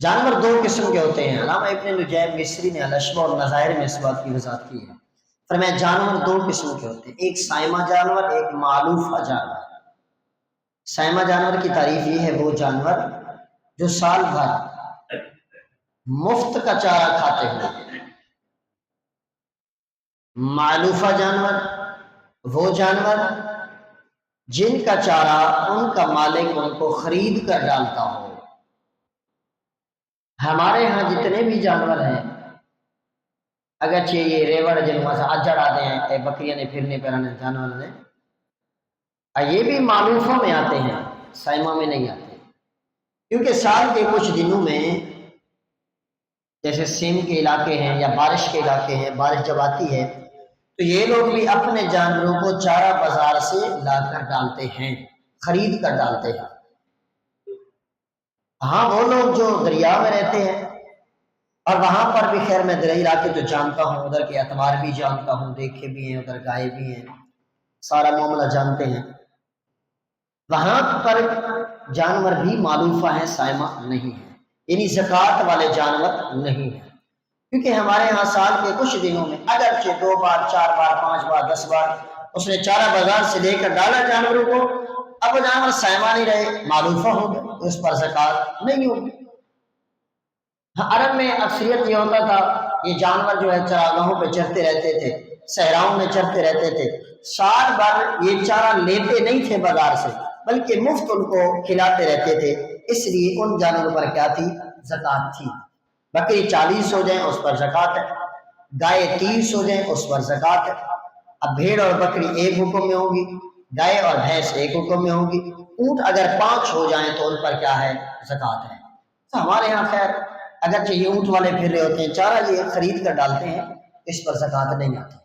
جانور دو قسم کے ہوتے ہیں۔ علامہ ابن نجیم مصری نے الاشباح والنظائر میں اس بات کی وضاحت کی ہے۔ فرمایا جانور دو قسم کے ہوتے ہیں، ایک سائمہ جانور، ایک معلوفہ جانور۔ سائمہ جانور کی تعریف یہ ہے، وہ جانور جو سال بھر مفت کا چارہ کھاتے ہوئے۔ معلوفہ جانور وہ جانور جن کا چارہ ان کا مالک ان کو خرید کر ڈالتا ہو۔ ہمارے ہاں جتنے بھی جانور ہیں، اگرچہ یہ ریوڑ جنوں سے اجڑ آتے ہیں کہ بکریاں نے پھرنے پرانے جانور نے، یہ بھی معلوفوں میں آتے ہیں، سائمہ میں نہیں آتے، کیونکہ سال کے کچھ دنوں میں جیسے سیم کے علاقے ہیں یا بارش کے علاقے ہیں، بارش جب آتی ہے تو یہ لوگ بھی اپنے جانوروں کو چارہ بازار سے لا کر ڈالتے ہیں، خرید کر ڈالتے ہیں۔ ہاں وہ لوگ جو دریا میں رہتے ہیں، اور وہاں پر بھی خیر میں دریا علاقے تو جانتا ہوں، ادھر کے اعتبار بھی جانتا ہوں، دیکھے بھی ہیں، ادھر گائے بھی ہیں، سارا معاملہ جانتے ہیں، وہاں پر جانور بھی معلوفہ ہیں، سائمہ نہیں ہے، یعنی زکوٰۃ والے جانور نہیں ہیں، کیونکہ ہمارے ہاں سال کے کچھ دنوں میں اگرچہ 2 بار 4 بار 5 بار 10 بار اس نے چارہ بازار سے لے کر ڈالا جانوروں کو، اب وہ جانور سائمہ نہیں رہے، معلوفہ ہو گئے، اس پر زکوٰۃ نہیں ہوگی۔ عرب میں اکثریت یہ ہوتا تھا، یہ جانور جو ہے چراگاہوں پہ چرتے رہتے تھے، صحراؤں میں چرتے رہتے تھے، سال بھر یہ چارہ لیتے نہیں تھے بازار سے، بلکہ مفت ان کو کھلاتے رہتے تھے، اس لیے ان جانوروں پر کیا تھی؟ زکوٰۃ تھی۔ بکری 40 ہو جائیں اس پر زکوٰۃ ہے، گائے 30 ہو جائیں اس پر زکوٰۃ ہے۔ اب بھیڑ اور بکری ایک حکم میں ہوگی، گائے اور بھینس ایک حکم میں ہوگی، اونٹ اگر 5 ہو جائیں تو ان پر کیا ہے؟ زکوٰۃ ہے۔ تو ہمارے یہاں خیر اگرچہ یہ اونٹ والے پھر رہے ہوتے ہیں، چارہ یہ خرید کر ڈالتے ہیں، اس پر زکوٰۃ نہیں آتی۔